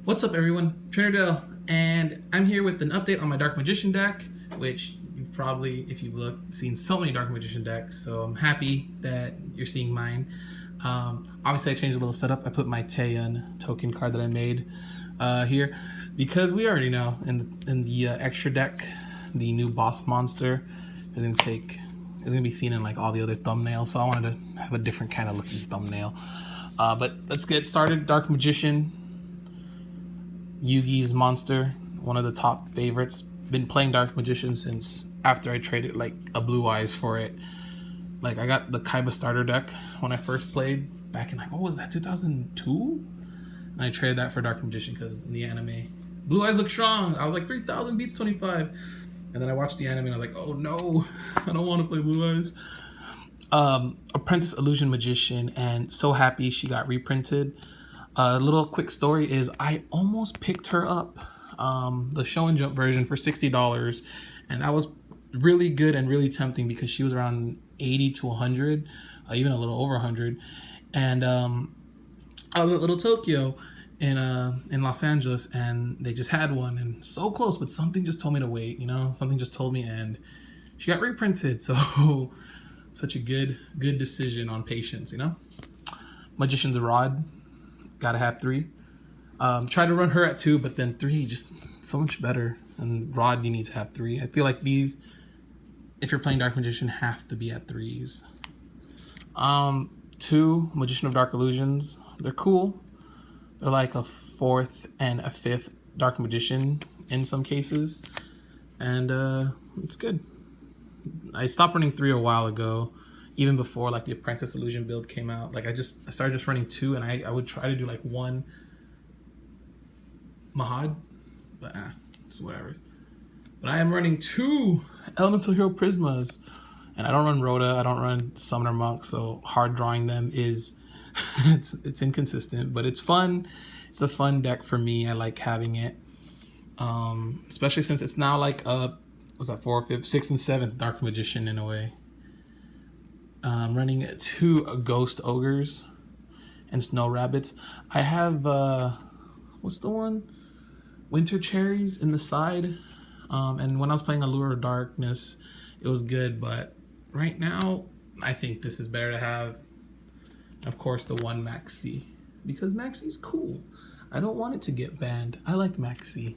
What's up everyone, Trinidale, and I'm here with an update on my Dark Magician deck, which you've probably, if you've looked, seen so many Dark Magician decks, so I'm happy that you're seeing mine. Obviously I changed a little setup. I put my Taeyeon token card that I made here, because we already know in the extra deck, the new boss monster is gonna be seen in like all the other thumbnails, so I wanted to have a different kind of looking thumbnail. But let's get started. Dark Magician, Yugi's monster, one of the top favorites. Been playing Dark Magician since after I traded like a Blue Eyes for it. Like I got the Kaiba starter deck when I first played back in like, what was that, 2002? And I traded that for Dark Magician because in the anime, Blue Eyes look strong. I was like 3,000 beats 25. And then I watched the anime and I was like, oh no, I don't want to play Blue Eyes. Apprentice Illusion Magician, and so happy she got reprinted. A little quick story is I almost picked her up, the show and jump version, for $60, and that was really good and really tempting because she was around 80 to 100, even a little over 100. And I was at Little Tokyo in Los Angeles, and they just had one, and so close, but something just told me to wait. Something just told me, and she got reprinted. So such a good decision on patience. Magician's Rod. Gotta have 3. Try to run her at 2, but then 3 just so much better. And Rod, you need to have 3. I feel like these, if you're playing Dark Magician, have to be at 3s. 2 Magician of Dark Illusions. They're cool. They're like a 4th and a 5th Dark Magician in some cases, and it's good. I stopped running 3 a while ago, even before like the Apprentice Illusion build came out. Like I started just running 2, and I would try to do like 1 Mahad, but it's whatever. But I am running 2 Elemental Hero Prismas, and I don't run Rhoda, I don't run Summoner Monk, so hard drawing them is it's inconsistent, but it's fun. It's a fun deck for me. I like having it, especially since it's now like what's that, 4th, 5th, 6th, and 7th Dark Magician in a way. Running 2 Ghost Ogres and Snow Rabbits. I have, what's the one? Winter Cherries in the side. And when I was playing Allure of Darkness, it was good, but right now, I think this is better to have. Of course, the 1 Maxi, because Maxi's cool. I don't want it to get banned. I like Maxi.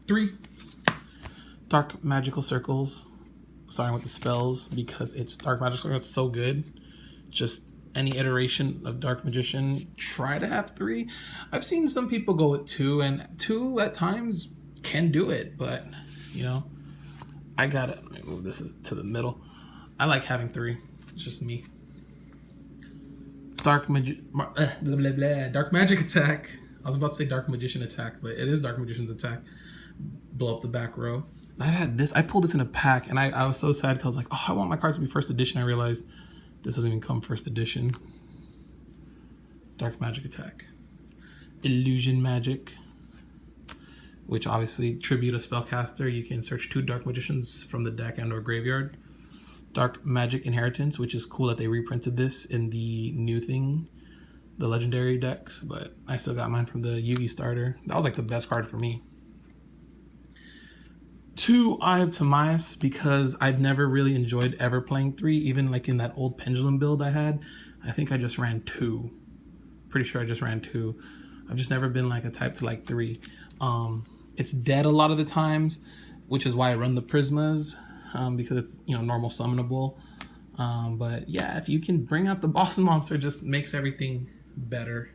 3 Dark Magical Circles, starting with the spells, because it's Dark Magical Circles. It's so good. Just any iteration of Dark Magician, try to have 3. I've seen some people go with 2, and 2 at times can do it, but I gotta move this to the middle. I like having 3. It's just me. Dark Magic Attack. I was about to say Dark Magician Attack, but it is Dark Magician's Attack. Blow up the back row. I had this. I pulled this in a pack, and I was so sad because I was like, oh, I want my cards to be first edition. I realized this doesn't even come first edition. Dark Magic Attack. Illusion Magic, which obviously tribute a spellcaster. You can search 2 Dark Magicians from the deck and or graveyard. Dark Magic Inheritance, which is cool that they reprinted this in the new thing, the legendary decks, but I still got mine from the Yugi starter. That was like the best card for me. 2 Eye of Timaeus, because I've never really enjoyed ever playing 3, even like in that old Pendulum build I had. I think I just ran 2. Pretty sure I just ran 2. I've just never been like a type to like 3. It's dead a lot of the times, which is why I run the Prismas, because it's normal summonable. But yeah, if you can bring out the boss monster, just makes everything better.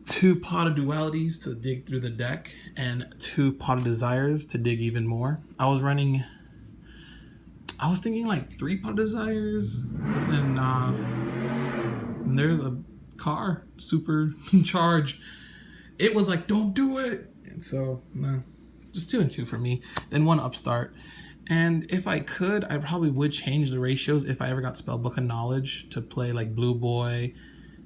2 Pot of Dualities to dig through the deck, and 2 Pot of Desires to dig even more. I was thinking like 3 Pot of Desires, and there's a car, super charge. It was like, don't do it. And so, no, just 2 and 2 for me. Then 1 Upstart. And if I could, I probably would change the ratios if I ever got Spellbook of Knowledge to play like Blue Boy,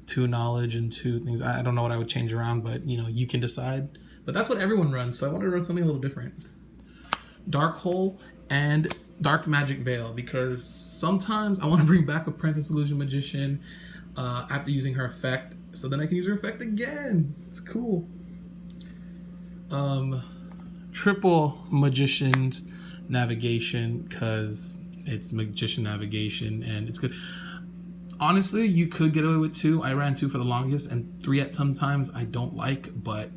2 Knowledge and 2 things. I don't know what I would change around, but you can decide. But that's what everyone runs, so I wanted to run something a little different. Dark Hole and Dark Magic Veil, because sometimes I want to bring back Apprentice Illusion Magician. after using her effect, so then I can use her effect again. It's cool. Triple Magician's Navigation, because it's Magician Navigation and it's good. Honestly, you could get away with 2. I ran 2 for the longest, and 3 at sometimes I don't like, but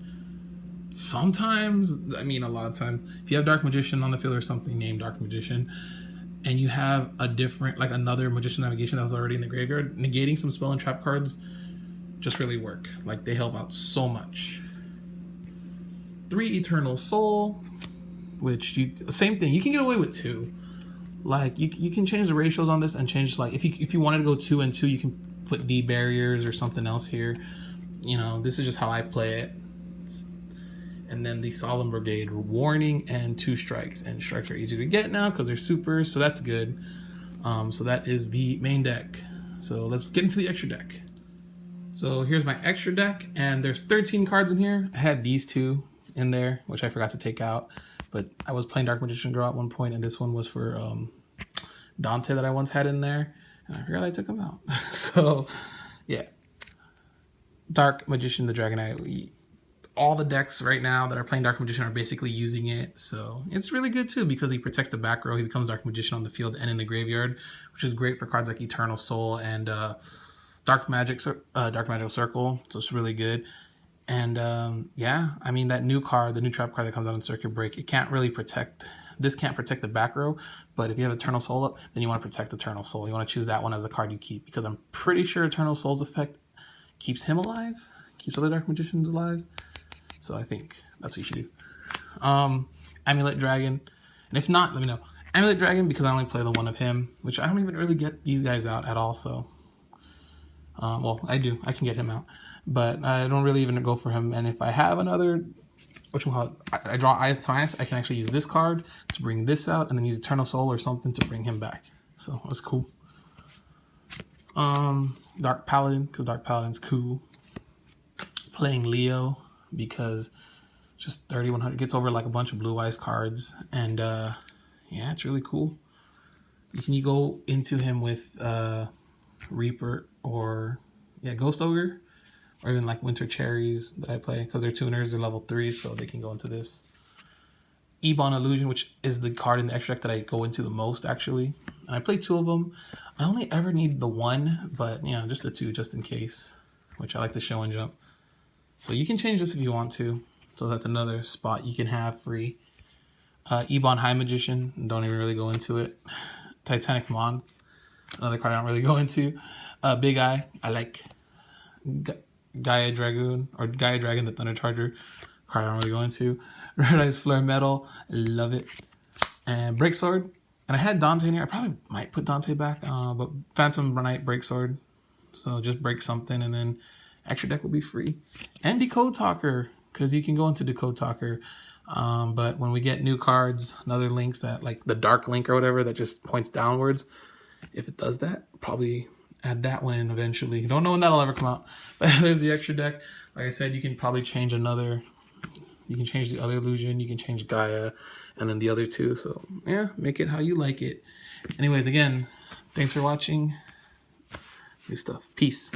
sometimes, I mean a lot of times, if you have Dark Magician on the field or something named Dark Magician, and you have a different, like another Magician Navigation that was already in the graveyard, negating some spell and trap cards just really work. Like, they help out so much. 3 Eternal Soul, which same thing, you can get away with 2. Like, you can change the ratios on this and change, like, if you wanted to go 2 and 2, you can put D barriers or something else here. You know, this is just how I play it. And then the Solemn Brigade, Warning and 2 strikes. And strikes are easy to get now because they're supers, so that's good. So that is the main deck. So let's get into the extra deck. So here's my extra deck, and there's 13 cards in here. I had these 2 in there, which I forgot to take out. But I was playing Dark Magician Girl at one point, and this one was for Dante that I once had in there. And I forgot I took him out. So, yeah. Dark Magician, the Dragon Eye. All the decks right now that are playing Dark Magician are basically using it. So, it's really good, too, because he protects the back row. He becomes Dark Magician on the field and in the graveyard, which is great for cards like Eternal Soul and Dark Magic Circle. So, it's really good. And yeah, I mean, that new card, the new trap card that comes out in Circuit Break, it can't really protect, this can't protect the back row, but if you have Eternal Soul up, then you want to protect Eternal Soul. You want to choose that one as the card you keep, because I'm pretty sure Eternal Soul's effect keeps him alive, keeps other Dark Magicians alive. So I think that's what you should do. Amulet Dragon, and if not, let me know. Amulet Dragon, because I only play the one of him, which I don't even really get these guys out at all, so. Well, I do. I can get him out. But I don't really even go for him. And if I have another, I draw Eyes Science, I can actually use this card to bring this out, and then use Eternal Soul or something to bring him back. So that's cool. Dark Paladin, because Dark Paladin's cool. Playing Leo, because just 3100 gets over like a bunch of Blue Eyes cards. And yeah, it's really cool. You go into him with Reaper or Ghost Ogre, or even like Winter Cherries that I play, because they're tuners, they're level 3, so they can go into this. EBON Illusion, which is the card in the extra deck that I go into the most, actually. And I play 2 of them. I only ever need the 1, but yeah, just the 2 just in case, which I like to show and jump. So you can change this if you want to. So that's another spot you can have free. EBON High Magician, don't even really go into it. Titanic Mon, another card I don't really go into. Big Eye, I like. Gaia Dragoon, or Gaia Dragon, the Thunder Charger, card I don't really go into. Red Eyes Flare Metal, love it. And Breaksword, and I had Dante in here. I probably might put Dante back, but Phantom Knight Breaksword. So just break something, and then extra deck will be free. And Decode Talker, because you can go into Decode Talker. But when we get new cards, another links that, like the Dark Link or whatever, that just points downwards, if it does that, probably add that one in eventually. Don't know when that'll ever come out. But there's the extra deck. Like I said, you can probably change another. You can change the other illusion. You can change Gaia, and then the other 2. So yeah, make it how you like it. Anyways, again, thanks for watching. New stuff. Peace.